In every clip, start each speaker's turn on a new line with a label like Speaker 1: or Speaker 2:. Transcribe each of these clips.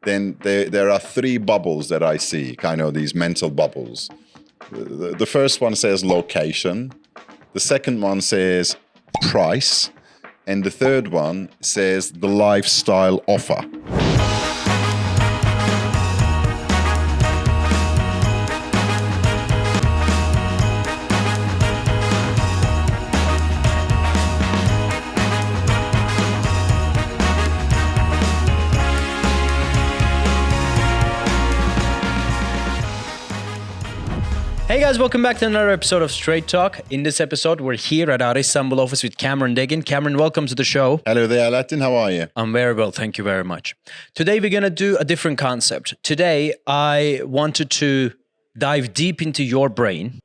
Speaker 1: then there are three bubbles that I see, kind of these mental bubbles. The first one says location, the second one says price, and the third one says the lifestyle offer.
Speaker 2: Hey guys, welcome back to another episode of Straight Talk. In this episode, we're here at our Istanbul office with Deggin. Cameron, welcome to the show.
Speaker 1: Hello there, Latin. How are you?
Speaker 2: I'm very well, thank you very much. Today, we're going to do a different concept. Today, I wanted to dive deep into your brain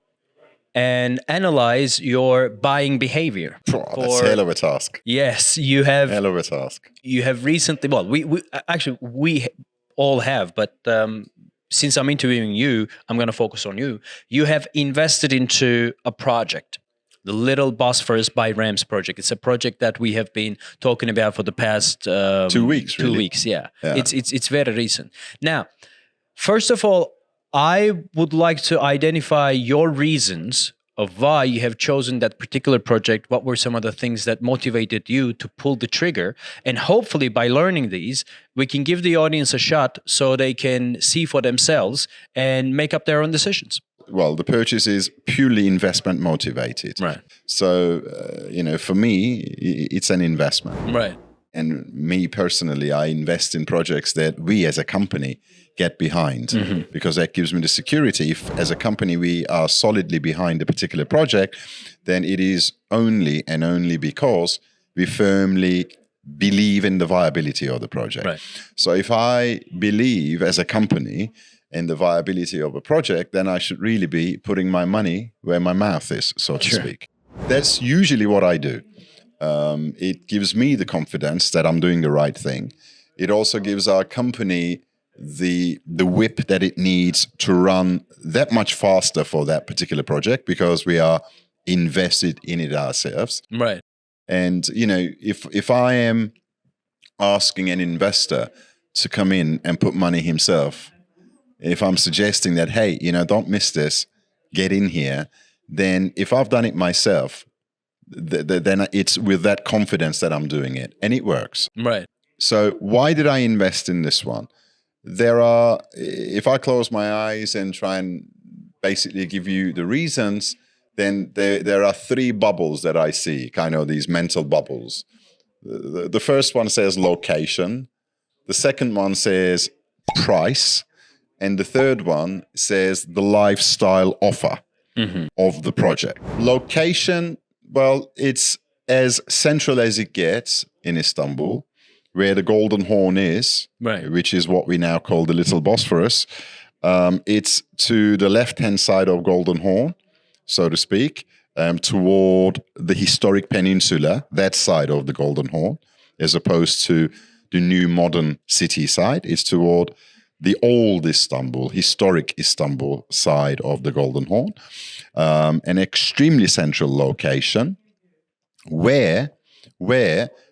Speaker 2: and analyze your buying behavior.
Speaker 1: That's a hell of a task.
Speaker 2: Yes, you have.
Speaker 1: Hell of a task.
Speaker 2: You have recently, well, we all have, but since I'm interviewing you, I'm going to focus on you. You have invested into a project, the Little Bosphorus by Rams project. It's a project that we have been talking about for the past
Speaker 1: 2 weeks. Really?
Speaker 2: 2 weeks, yeah. It's very recent. Now, first of all, I would like to identify your reasons of why you have chosen that particular project. What were some of the things that motivated you to pull the trigger? And hopefully by learning these, we can give the audience a shot so they can see for themselves and make up their own decisions.
Speaker 1: Well, the purchase is purely investment motivated.
Speaker 2: Right.
Speaker 1: So, for me, it's an investment.
Speaker 2: Right.
Speaker 1: And me personally, I invest in projects that we as a company get behind, because that gives me the security. If as a company we are solidly behind a particular project, then it is only and only because we firmly believe in the viability of the project.
Speaker 2: Right.
Speaker 1: So if I believe as a company in the viability of a project, then I should really be putting my money where my mouth is, so to speak. That's usually what I do. It gives me the confidence that I'm doing the right thing. It also gives our company the whip that it needs to run that much faster for that particular project, because we are invested in it ourselves.
Speaker 2: Right.
Speaker 1: And, if I am asking an investor to come in and put money himself, if I'm suggesting that, hey, don't miss this, get in here, then if I've done it myself, then it's with that confidence that I'm doing it, and it works.
Speaker 2: Right.
Speaker 1: So why did I invest in this one? If I close my eyes and try and basically give you the reasons, then there are three bubbles that I see, kind of these mental bubbles. The first one says location, the second one says price, and the third one says the lifestyle offer of the project. Location, well, it's as central as it gets in Istanbul, where the Golden Horn is,
Speaker 2: right,
Speaker 1: which is what we now call the Little Bosphorus. It's to the left-hand side of Golden Horn, so to speak, toward the historic peninsula, that side of the Golden Horn, as opposed to the new modern city side. It's toward the old Istanbul, historic Istanbul side of the Golden Horn. An extremely central location where,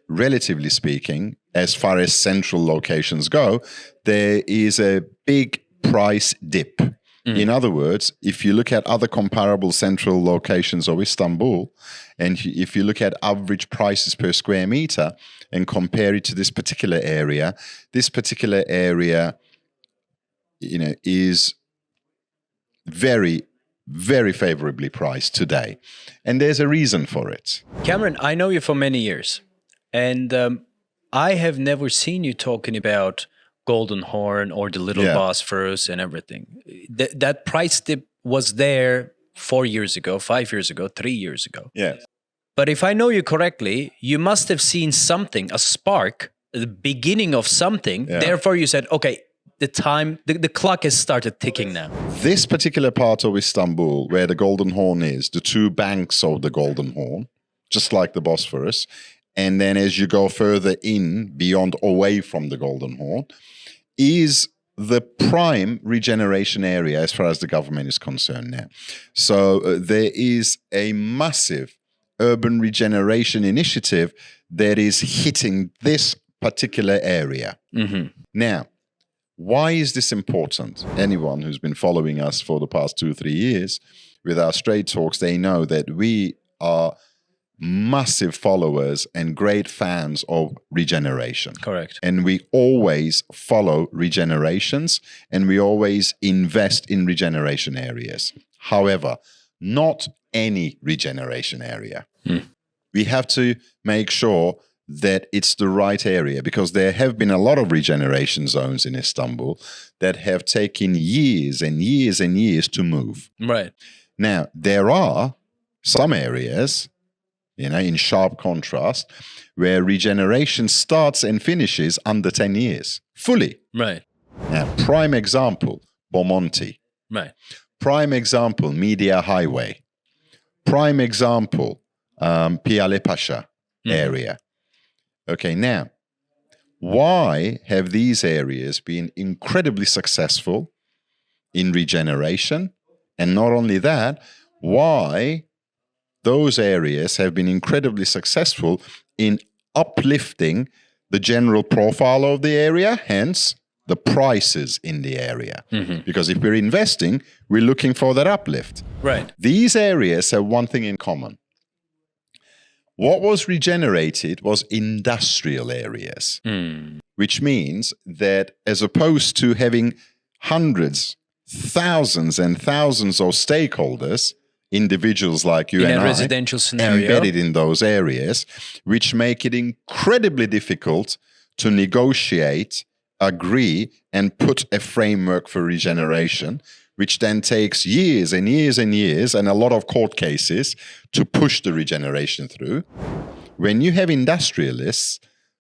Speaker 1: relatively speaking, as far as central locations go, there is a big price dip. In other words, if you look at other comparable central locations of Istanbul, and if you look at average prices per square meter and compare it to this particular area is very, very favorably priced today. And there's a reason for it.
Speaker 2: Cameron, I know you for many years, and I have never seen you talking about Golden Horn or the Little Bosphorus and everything. That price dip was there 4 years ago, 5 years ago, 3 years ago.
Speaker 1: Yes.
Speaker 2: But if I know you correctly, you must have seen something, a spark, the beginning of something. Yeah. Therefore, you said, okay, the clock has started ticking now.
Speaker 1: This particular part of Istanbul, where the Golden Horn is, the two banks of the Golden Horn, just like the Bosphorus, and then as you go further in, beyond, away from the Golden Horn, is the prime regeneration area as far as the government is concerned now. So there is a massive urban regeneration initiative that is hitting this particular area. Mm-hmm. Now, Why is this important? Anyone who's been following us for the past 2-3 years with our straight talks, they know that we are massive followers and great fans of regeneration.
Speaker 2: Correct.
Speaker 1: And we always follow regenerations and we always invest in regeneration areas. However, not any regeneration area. We have to make sure that it's the right area, because there have been a lot of regeneration zones in Istanbul that have taken years and years and years to move.
Speaker 2: Right.
Speaker 1: Now, there are some areas, in sharp contrast, where regeneration starts and finishes under 10 years, fully.
Speaker 2: Right.
Speaker 1: Now, prime example, Bomonti.
Speaker 2: Right.
Speaker 1: Prime example, Media Highway. Prime example, Piyale Pasha area. Okay, now, why have these areas been incredibly successful in regeneration? And not only that, why those areas have been incredibly successful in uplifting the general profile of the area, hence the prices in the area. Because if we're investing, we're looking for that uplift.
Speaker 2: Right.
Speaker 1: These areas have one thing in common. What was regenerated was industrial areas, which means that as opposed to having hundreds, thousands and thousands of stakeholders, individuals like you
Speaker 2: in
Speaker 1: and
Speaker 2: a
Speaker 1: I,
Speaker 2: residential scenario,
Speaker 1: embedded in those areas, which make it incredibly difficult to negotiate, agree, and put a framework for regeneration, which then takes years and years and years and a lot of court cases to push the regeneration through. When you have industrialists,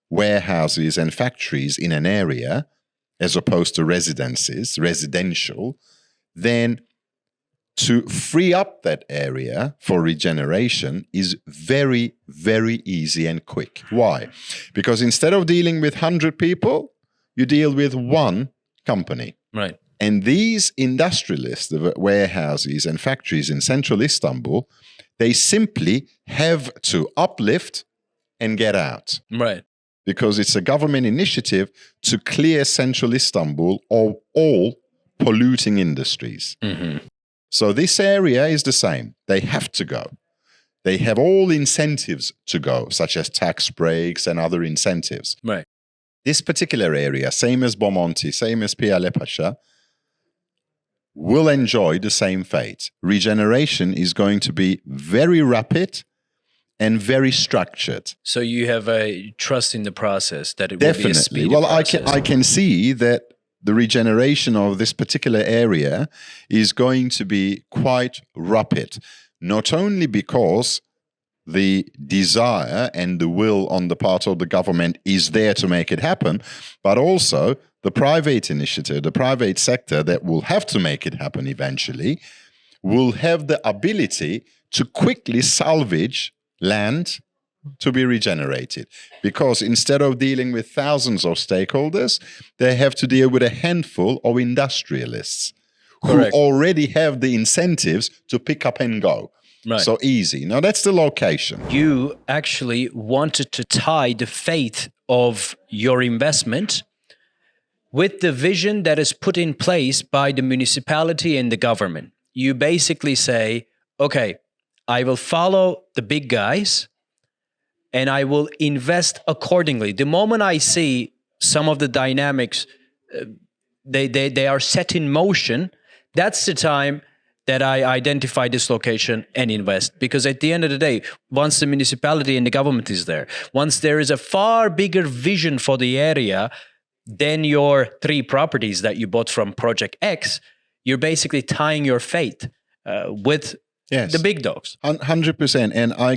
Speaker 1: warehouses and factories in an area, as opposed to residences, residential, then to free up that area for regeneration is very, very easy and quick. Why? Because instead of dealing with 100 people, you deal with one company.
Speaker 2: Right.
Speaker 1: And these industrialists, the warehouses and factories in central Istanbul, they simply have to uplift and get out.
Speaker 2: Right.
Speaker 1: Because it's a government initiative to clear central Istanbul of all polluting industries. So this area is the same. They have to go. They have all incentives to go, such as tax breaks and other incentives.
Speaker 2: Right.
Speaker 1: This particular area, same as Bomonti, same as Piyale Pasha, will enjoy the same fate. Regeneration is going to be very rapid and very structured.
Speaker 2: So you have a trust in the process that it
Speaker 1: Definitely.
Speaker 2: will be a speedy
Speaker 1: Well,
Speaker 2: process.
Speaker 1: I can see that the regeneration of this particular area is going to be quite rapid, not only because the desire and the will on the part of the government is there to make it happen, but also the private initiative, the private sector that will have to make it happen eventually, will have the ability to quickly salvage land to be regenerated. Because instead of dealing with thousands of stakeholders, they have to deal with a handful of industrialists who already have the incentives to pick up and go.
Speaker 2: Right.
Speaker 1: So easy. Now that's the location.
Speaker 2: You actually wanted to tie the fate of your investment with the vision that is put in place by the municipality and the government. You basically say, okay, I will follow the big guys and I will invest accordingly. The moment I see some of the dynamics, they are set in motion, that's the time that I identify this location and invest. Because at the end of the day, once the municipality and the government is there, once there is a far bigger vision for the area than your 3 properties that you bought from Project X, you're basically tying your fate with the big dogs.
Speaker 1: 100%. And I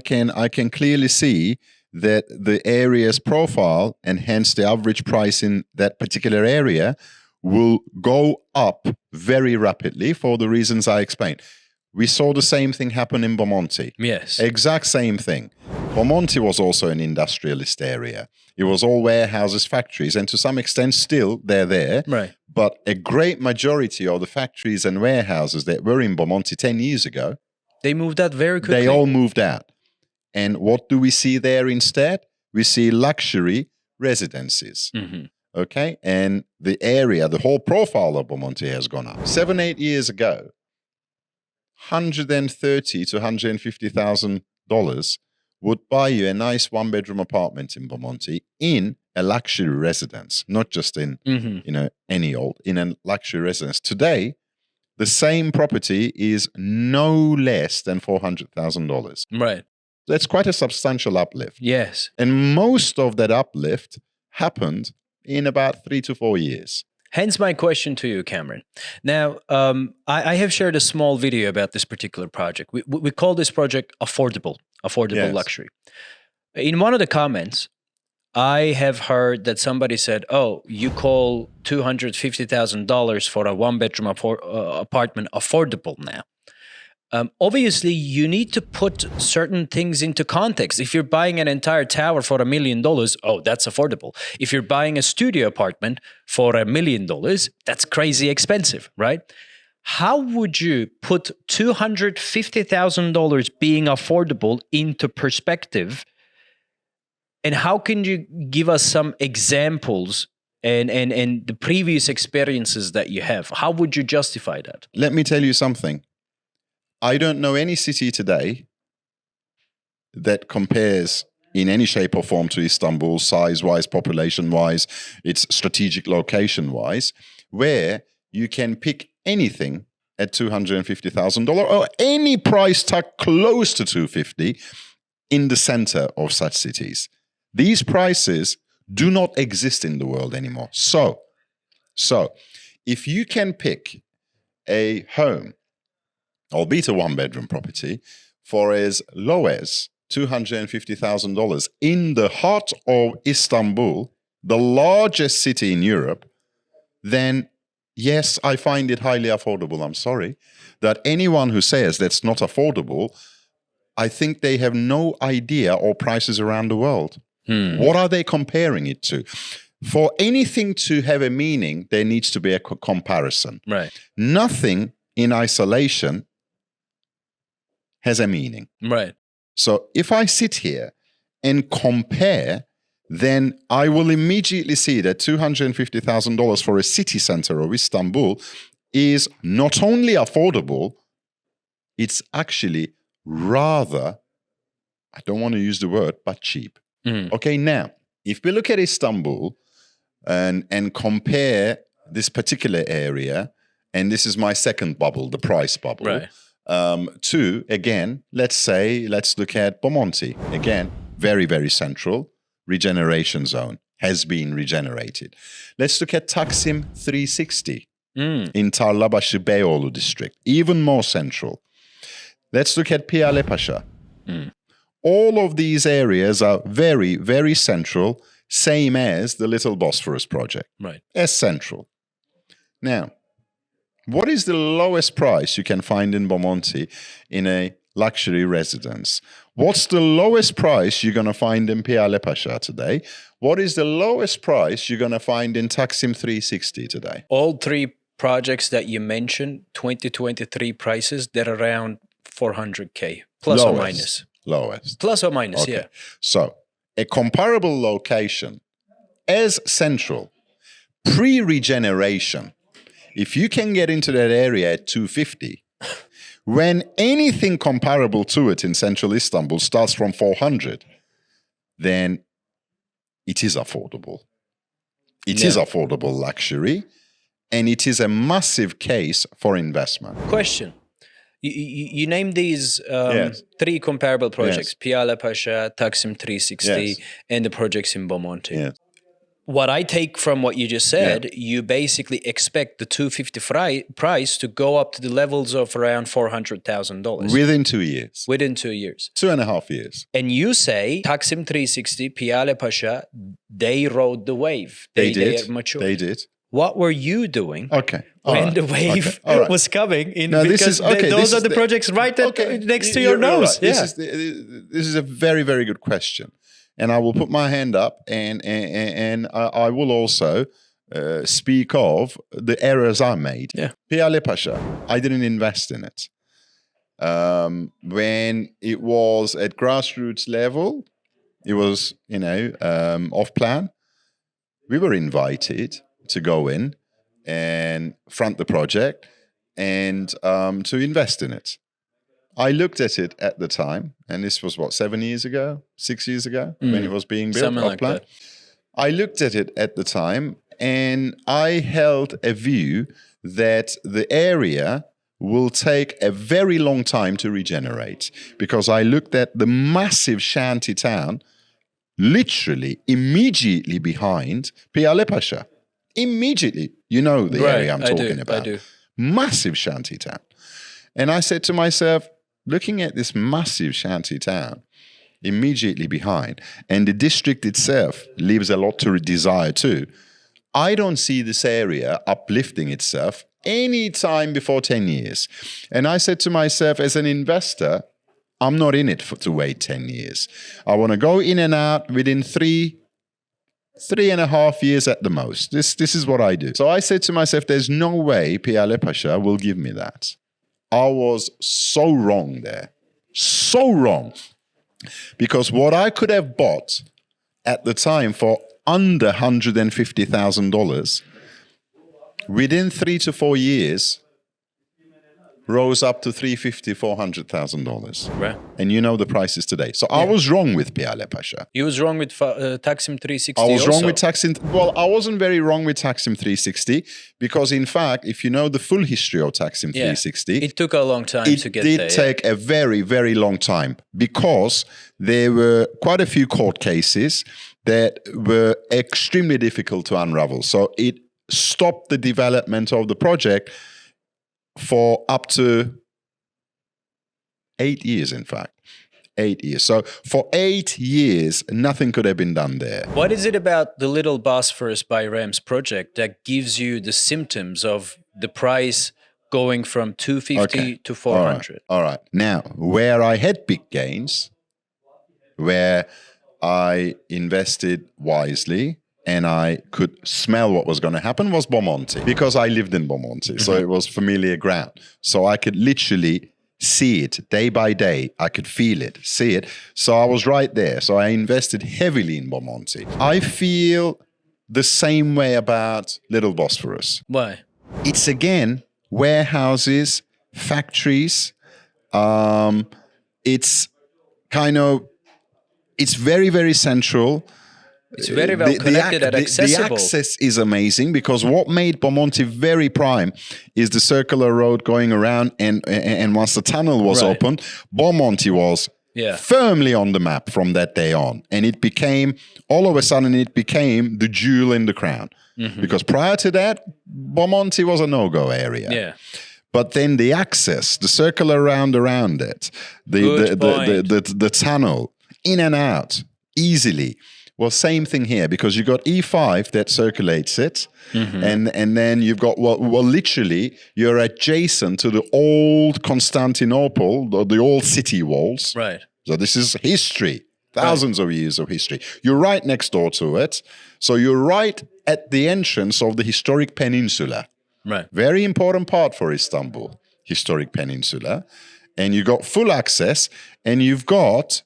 Speaker 1: can clearly see that the area's profile and hence the average price in that particular area will go up very rapidly for the reasons I explained. We saw the same thing happen in Bomonti.
Speaker 2: Yes.
Speaker 1: Exact same thing. Bomonti was also an industrialist area. It was all warehouses, factories, and to some extent still they're there.
Speaker 2: Right.
Speaker 1: But a great majority of the factories and warehouses that were in Bomonti 10 years ago,
Speaker 2: they moved out very quickly.
Speaker 1: They all moved out. And what do we see there instead? We see luxury residences. Okay, and the area, the whole profile of Bomonti has gone up. 7-8 years ago, $130,000 to $150,000 would buy you a nice one-bedroom apartment in Bomonti in a luxury residence, not just in any old, in a luxury residence. Today, the same property is no less than $400,000.
Speaker 2: Right.
Speaker 1: That's quite a substantial uplift.
Speaker 2: Yes.
Speaker 1: And most of that uplift happened in about 3 to 4 years.
Speaker 2: Hence my question to you, Cameron. Now, I have shared a small video about this particular project. We call this project affordable
Speaker 1: Yes.
Speaker 2: luxury. In one of the comments, I have heard that somebody said, "Oh, you call $250,000 for a one-bedroom apartment affordable now." Obviously, you need to put certain things into context. If you're buying an entire tower for $1 million, oh, that's affordable. If you're buying a studio apartment for $1 million, that's crazy expensive, right? How would you put $250,000 being affordable into perspective? And how can you give us some examples and the previous experiences that you have? How would you justify that?
Speaker 1: Let me tell you something. I don't know any city today that compares in any shape or form to Istanbul, size-wise, population-wise, its strategic location-wise, where you can pick anything at $250,000 or any price tag close to $250,000 in the center of such cities. These prices do not exist in the world anymore. So if you can pick a home, albeit a one-bedroom property, for as low as $250,000 in the heart of Istanbul, the largest city in Europe, then yes, I find it highly affordable. I'm sorry that anyone who says that's not affordable, I think they have no idea or prices around the world. What are they comparing it to? For anything to have a meaning, there needs to be a comparison.
Speaker 2: Right.
Speaker 1: Nothing in isolation has a meaning.
Speaker 2: Right.
Speaker 1: So if I sit here and compare, then I will immediately see that $250,000 for a city center of Istanbul is not only affordable, it's actually rather, I don't want to use the word, but cheap. Okay, now, if we look at Istanbul and compare this particular area, and this is my second bubble, the price bubble,
Speaker 2: Right.
Speaker 1: to, again, let's look at Bomonti. Again, very, very central, regeneration zone, has been regenerated. Let's look at Taksim 360 in Tarlabaşı Beyoğlu district, even more central. Let's look at Piyalepaşa. All of these areas are very, very central, same as the Little Bosphorus project.
Speaker 2: Right.
Speaker 1: As central. Now, what is the lowest price you can find in Bomonti in a luxury residence? What's the lowest price you're going to find in Piyalepaşa today? What is the lowest price you're going to find in Taksim 360 today?
Speaker 2: All three projects that you mentioned, 2023 prices, they're around 400K, plus or minus.
Speaker 1: Lowest.
Speaker 2: Plus or minus,
Speaker 1: Okay.
Speaker 2: yeah.
Speaker 1: So, a comparable location as central, pre-regeneration, if you can get into that area at 250, when anything comparable to it in central Istanbul starts from 400, then it is affordable. It is affordable luxury, and it is a massive case for investment.
Speaker 2: Question. You named these
Speaker 1: Yes.
Speaker 2: three comparable projects,
Speaker 1: Yes.
Speaker 2: Piyalepaşa, Taksim 360,
Speaker 1: Yes.
Speaker 2: and the projects in Bomonti.
Speaker 1: Yes.
Speaker 2: What I take from what you just said, you basically expect the 250 price to go up to the levels of around $400,000
Speaker 1: Within 2 years.
Speaker 2: within 2 years.
Speaker 1: 2.5 years.
Speaker 2: And you say Taksim 360, Piyalepaşa, they rode the wave.
Speaker 1: They
Speaker 2: They
Speaker 1: did.
Speaker 2: are mature.
Speaker 1: They did.
Speaker 2: What were you doing
Speaker 1: Okay. All
Speaker 2: when
Speaker 1: right.
Speaker 2: the wave
Speaker 1: Okay. All right.
Speaker 2: was coming in?
Speaker 1: Now, this
Speaker 2: because
Speaker 1: is- okay,
Speaker 2: those
Speaker 1: this
Speaker 2: are
Speaker 1: is
Speaker 2: the
Speaker 1: the-
Speaker 2: projects right next to your
Speaker 1: You're
Speaker 2: nose.
Speaker 1: right.
Speaker 2: Yeah.
Speaker 1: This is a very, very good question. And I will put my hand up and I will also speak of the errors I made.
Speaker 2: Yeah.
Speaker 1: Piyalepaşa, I didn't invest in it. When it was at grassroots level, it was, off plan. we were invited to go in and front the project and to invest in it. I looked at it at the time, and this was 7 years ago, 6 years ago, when it was being built.
Speaker 2: Something like that.
Speaker 1: I looked at it at the time, and I held a view that the area will take a very long time to regenerate, because I looked at the massive shanty town literally immediately behind Piyale Pasha. Immediately. You know the area I'm talking about.
Speaker 2: I do.
Speaker 1: Massive shanty town. And I said to myself, looking at this massive shanty town immediately behind, and the district itself leaves a lot to desire too, I don't see this area uplifting itself any time before 10 years. And I said to myself, as an investor, I'm not in it to wait 10 years. I want to go in and out within 3.5 years at the most. This is what I do. So I said to myself, there's no way Piyale Pasha will give me that. I was so wrong there. So wrong. Because what I could have bought at the time for under $150,000, within 3 to 4 years, rose up to $350,000, $400,000.
Speaker 2: Right.
Speaker 1: And you know the prices today. So I was wrong with Piyale Pasha.
Speaker 2: You was wrong with Taksim 360
Speaker 1: I was
Speaker 2: also.
Speaker 1: wrong with Taksim. Well, I wasn't very wrong with Taksim 360, because in fact, if you know the full history of Taksim 360,
Speaker 2: it took a long time to get there.
Speaker 1: It did take a very, very long time, because there were quite a few court cases that were extremely difficult to unravel. So it stopped the development of the project for up to 8 years, in fact. 8 years. So for 8 years, nothing could have been done there.
Speaker 2: What is it about the Little Bosphorus by Rams project that gives you the symptoms of the price going from 250 to 400?
Speaker 1: All right. Now, where I had big gains, where I invested wisely, and I could smell what was going to happen, was Bomonti, because I lived in Bomonti. So it was familiar ground. So I could literally see it day by day. I could feel it, see it. So I was right there. So I invested heavily in Bomonti. I feel the same way about Little Bosphorus.
Speaker 2: Why?
Speaker 1: It's again warehouses, factories. It's it's very, very central.
Speaker 2: It's very well connected and accessible.
Speaker 1: The access is amazing, because what made Bomonti very prime is the circular road going around, and once the tunnel was opened, Bomonti was firmly on the map from that day on. And it became, all of a sudden, it became the jewel in the crown. Because prior to that, Bomonti was a no-go area.
Speaker 2: Yeah.
Speaker 1: But then the access, the circular round around it, the tunnel, in and out, easily. Well, same thing here, because you got E5 that circulates it, and then you've got, well, literally, you're adjacent to the old Constantinople, the old city walls.
Speaker 2: Right.
Speaker 1: So this is history, thousands of years of history. You're right next door to it. So you're right at the entrance of the historic peninsula.
Speaker 2: Right.
Speaker 1: Very important part for Istanbul, historic peninsula. And you got full access, and you've got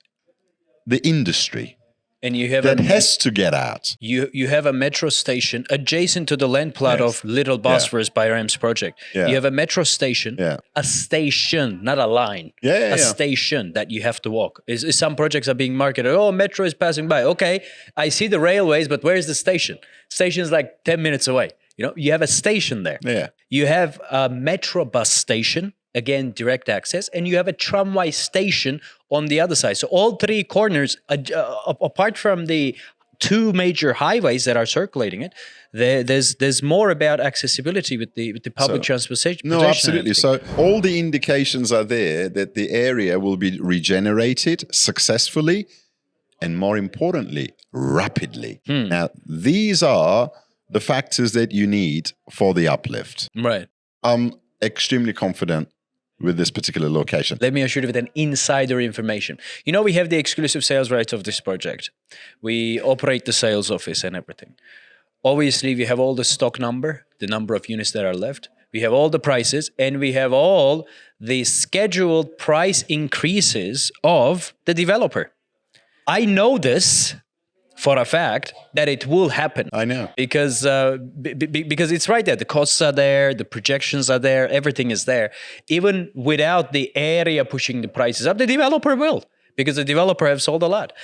Speaker 1: the industry.
Speaker 2: And you have
Speaker 1: that has to get out.
Speaker 2: You have a metro station adjacent to the land plot of Little Bosphorus by Rams project.
Speaker 1: Yeah.
Speaker 2: You have a metro station, a station, not a line. A station that you have to walk. Is some projects are being marketed, oh, metro is passing by. Okay, I see the railways, but where's the station? Station's like 10 minutes away. You know, you have a station there.
Speaker 1: Yeah.
Speaker 2: You have a metro bus station, again, direct access, and you have a tramway station on the other side. So all three corners, apart from the two major highways that are circulating it, there's more about accessibility with the public transportation.
Speaker 1: No, absolutely. So all the indications are there that the area will be regenerated successfully, and more importantly, rapidly. Now, these are the factors that you need for the uplift.
Speaker 2: Right.
Speaker 1: I'm extremely confident with this particular location.
Speaker 2: Let me assure you with an insider information. You know, we have the exclusive sales rights of this project. We operate the sales office and everything. Obviously, we have all the stock number, the number of units that are left. We have all the prices, and we have all the scheduled price increases of the developer. I know this for a fact that it will happen.
Speaker 1: I know.
Speaker 2: Because because it's right there. The costs are there, the projections are there, everything is there. Even without the area pushing the prices up, the developer will. Because the developer have sold a lot.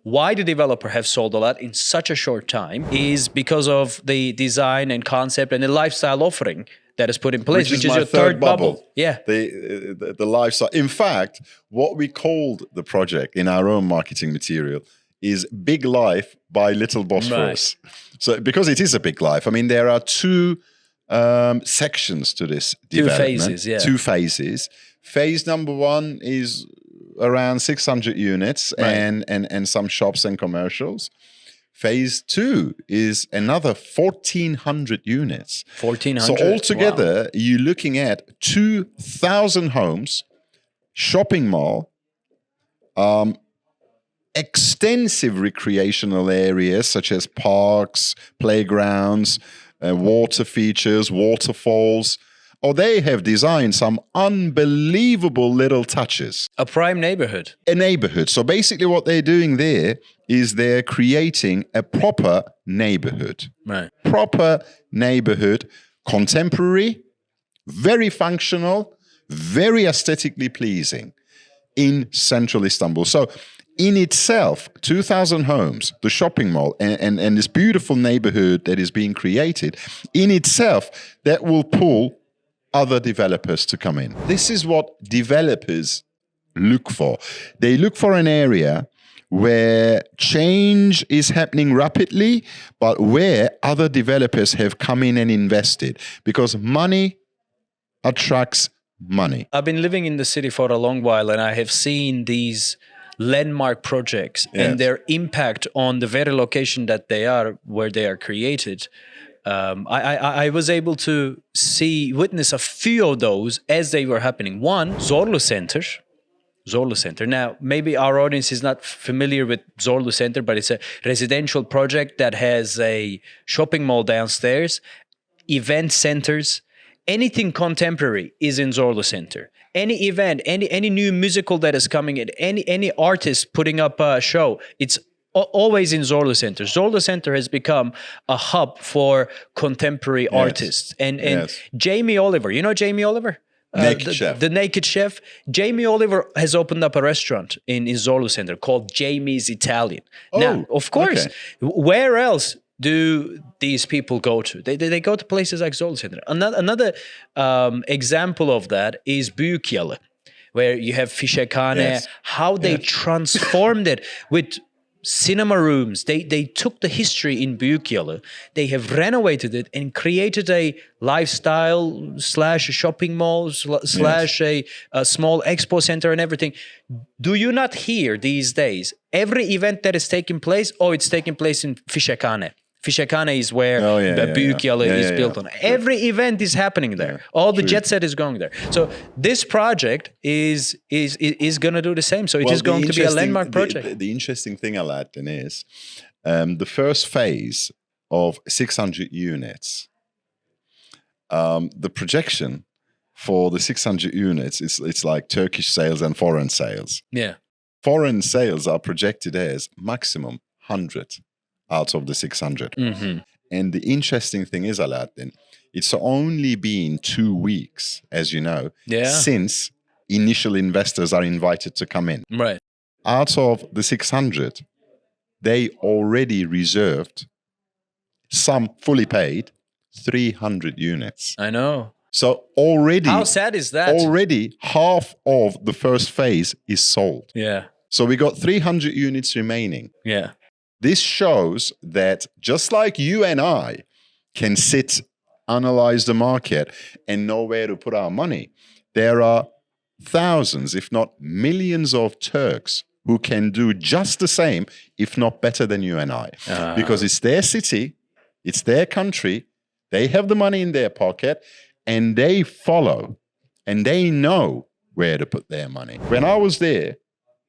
Speaker 2: Why the developer have sold a lot in such a short time is because of the design and concept and the lifestyle offering that is put in place, which is your third bubble. Yeah.
Speaker 1: The lifestyle. In fact, what we called the project in our own marketing material is Big Life by Little Bosphorus. Right. So because it is a big life, I mean, there are two sections to this development.
Speaker 2: 2 phases, yeah.
Speaker 1: 2 phases. Phase number 1 is around 600 units, right, and some shops and commercials. Phase 2 is another 1,400 units.
Speaker 2: 1,400.
Speaker 1: So altogether, wow, you're looking at 2,000 homes, shopping mall, extensive recreational areas such as parks, playgrounds, water features, waterfalls. Oh, they have designed some unbelievable little touches.
Speaker 2: A prime neighborhood.
Speaker 1: A neighborhood. So basically what they're doing there is they're creating a proper neighborhood.
Speaker 2: Right.
Speaker 1: Proper neighborhood, contemporary, very functional, very aesthetically pleasing in central Istanbul. So in itself, 2,000 homes, the shopping mall, and this beautiful neighborhood that is being created, in itself, that will pull other developers to come in. This is what developers look for. They look for an area where change is happening rapidly, but where other developers have come in and invested, because money attracts money.
Speaker 2: I've been living in the city for a long while, and I have seen these landmark projects, yes, and their impact on the very location that they are, where they are created. I was able to witness a few of those as they were happening. One, Zorlu Center. Now, maybe our audience is not familiar with Zorlu Center, but it's a residential project that has a shopping mall downstairs, event centers. Anything contemporary is in Zorlu Center. Any event, any new musical that is coming in, any artist putting up a show, it's always in Zorlu Center. Zorlu Center has become a hub for contemporary, yes, artists. And yes, Jamie Oliver, you know Jamie Oliver?
Speaker 1: Naked Chef.
Speaker 2: The Naked Chef. Jamie Oliver has opened up a restaurant in Zorlu Center called Jamie's Italian. Oh, now, of course, okay, where else do these people go to? They go to places like Zorlu Center. Another example of that is Büyükyalı, where you have Fişekhane, yes, how they, yes, transformed it with cinema rooms. They took the history in Büyükyalı, they have renovated it and created a lifestyle / shopping mall / yes, a small expo center and everything. Do you not hear these days every event that is taking place, it's taking place in Fişekhane? Fişekhane is where Büyükyalı is built on. Every event is happening there. Yeah, all the jet set is going there. So this project is going to do the same. So it is going to be a landmark project.
Speaker 1: The interesting thing, Alaaddin, is the first phase of 600 units. The projection for the 600 units it's like Turkish sales and foreign sales.
Speaker 2: Yeah,
Speaker 1: foreign sales are projected as maximum 100. Out of the 600. Mm-hmm. And the interesting thing is, Alaaddin, it's only been 2 weeks, as you know, yeah, since initial investors are invited to come in.
Speaker 2: Right.
Speaker 1: Out of the 600, they already reserved, some fully paid, 300 units.
Speaker 2: I know.
Speaker 1: So already...
Speaker 2: How sad is that?
Speaker 1: Already half of the first phase is sold.
Speaker 2: Yeah.
Speaker 1: So we got 300 units remaining.
Speaker 2: Yeah.
Speaker 1: This shows that just like you and I can sit, analyze the market, and know where to put our money, there are thousands, if not millions of Turks who can do just the same, if not better than you and I. Because it's their city, it's their country, they have the money in their pocket, and they follow, and they know where to put their money. When I was there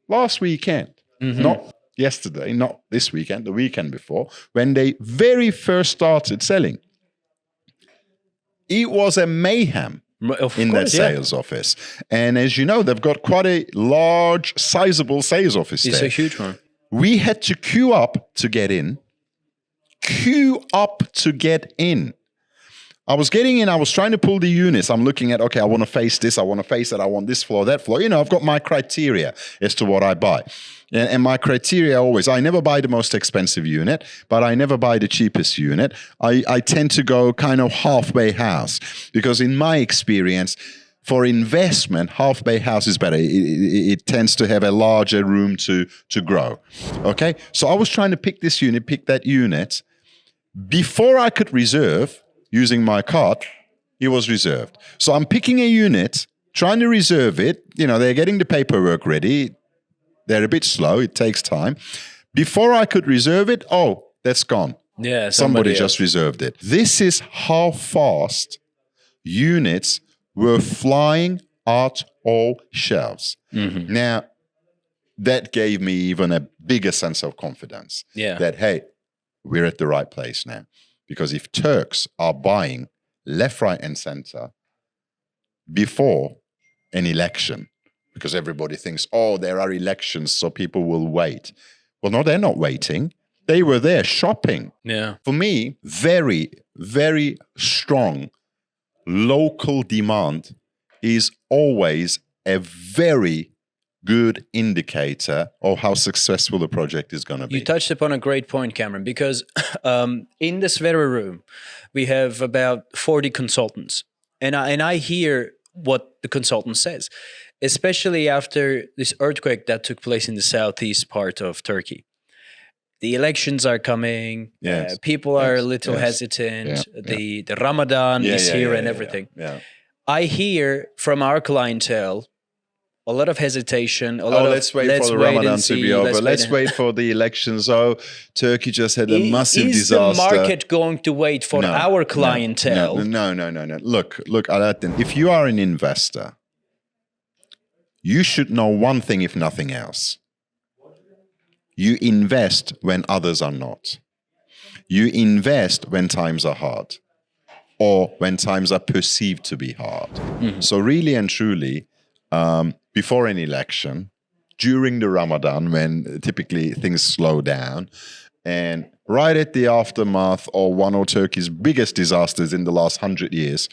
Speaker 1: last weekend, mm-hmm, not yesterday, not this weekend, the weekend before, when they very first started selling, it was a mayhem in their sales office. And as you know, they've got quite a large, sizable sales office there.
Speaker 2: It's a huge one.
Speaker 1: We had to queue up to get in. Queue up to get in. I was getting in, I was trying to pull the units. I'm looking at, okay, I want to face this, I want to face that, I want this floor, that floor. You know, I've got my criteria as to what I buy. And my criteria always, I never buy the most expensive unit, but I never buy the cheapest unit. I tend to go kind of halfway house because in my experience, for investment, halfway house is better. It tends to have a larger room to grow. Okay, so I was trying to pick this unit, pick that unit. Before I could reserve, using my card, it was reserved. So I'm picking a unit, trying to reserve it. You know, they're getting the paperwork ready. They're a bit slow. It takes time. Before I could reserve it, oh, that's gone.
Speaker 2: Yeah,
Speaker 1: somebody just reserved it. This is how fast units were flying out all shelves.
Speaker 2: Mm-hmm.
Speaker 1: Now, that gave me even a bigger sense of confidence.
Speaker 2: Yeah.
Speaker 1: That, hey, we're at the right place now. Because if Turks are buying left, right, and center before an election, because everybody thinks, oh, there are elections, so people will wait. Well, no, they're not waiting. They were there shopping.
Speaker 2: Yeah.
Speaker 1: For me, very, very strong local demand is always a very good indicator of how successful the project is going to be.
Speaker 2: You touched upon a great point, Cameron, because in this very room, we have about 40 consultants. And I hear what the consultant says, especially after this earthquake that took place in the southeast part of Turkey. The elections are coming.
Speaker 1: Yes.
Speaker 2: People are a little hesitant. The Ramadan is here and everything.
Speaker 1: Yeah.
Speaker 2: I hear from our clientele a lot of hesitation.
Speaker 1: Let's wait for the Ramadan to be over. Let's wait for the elections. Oh, Turkey just had a massive disaster.
Speaker 2: Is the market going to wait for our clientele?
Speaker 1: No. Look, Alaaddin, if you are an investor, you should know one thing, if nothing else. You invest when others are not. You invest when times are hard or when times are perceived to be hard. Mm-hmm. So really and truly, before an election, during the Ramadan, when typically things slow down, and right at the aftermath of one of Turkey's biggest disasters in the last 100 years,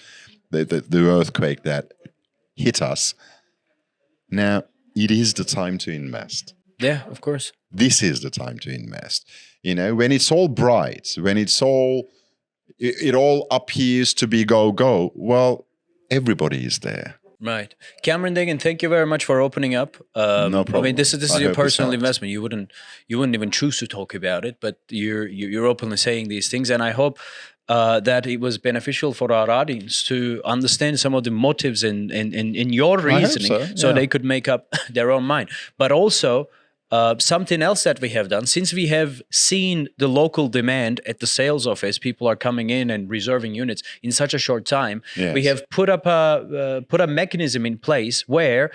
Speaker 1: the earthquake that hit us, now it is the time to invest.
Speaker 2: Yeah, of course.
Speaker 1: This is the time to invest. You know, when it's all bright, when it's all, it all appears to be go, well, everybody is there.
Speaker 2: Right. Cameron Deggin, thank you very much for opening up.
Speaker 1: No problem.
Speaker 2: I mean, this is your personal investment. You wouldn't even choose to talk about it, but you're openly saying these things, and I hope that it was beneficial for our audience to understand some of the motives in your reasoning, so they could make up their own mind. But also, something else that we have done, since we have seen the local demand at the sales office, people are coming in and reserving units in such a short time. Yes. We have put a mechanism in place where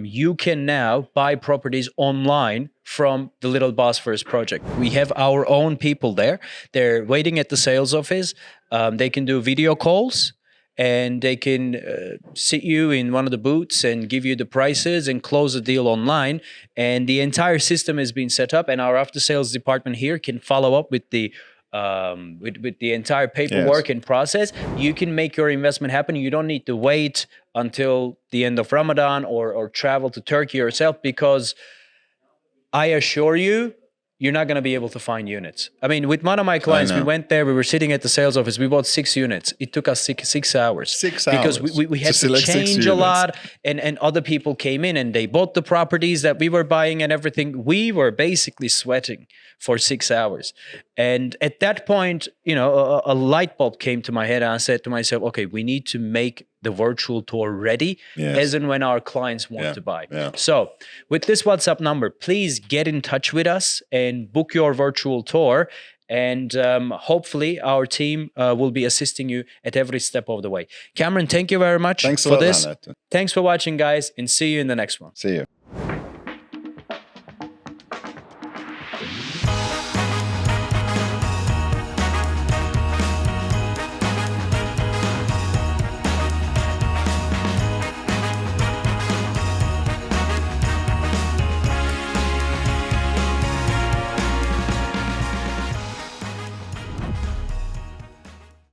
Speaker 2: you can now buy properties online from the Little Bosphorus project. We have our own people there. They're waiting at the sales office. They can do video calls. And they can sit you in one of the booths and give you the prices and close the deal online. And the entire system has been set up, and our after-sales department here can follow up with the entire paperwork and process. You can make your investment happen. You don't need to wait until the end of Ramadan or travel to Turkey yourself, because I assure you, you're not going to be able to find units. I mean, with one of my clients, we went there, we were sitting at the sales office, we bought 6 units. It took us 6 hours.
Speaker 1: 6 hours.
Speaker 2: Because we had to change a lot, and other people came in and they bought the properties that we were buying and everything. We were basically sweating for 6 hours. And at that point, you know, a light bulb came to my head, and I said to myself, okay, we need to make the virtual tour ready as and when our clients want to buy. Yeah. So with this WhatsApp number, please get in touch with us and book your virtual tour. And hopefully our team will be assisting you at every step of the way. Cameron, thank you very much for this.
Speaker 1: Thanks
Speaker 2: Thanks for watching, guys, and see you in the next one.
Speaker 1: See you.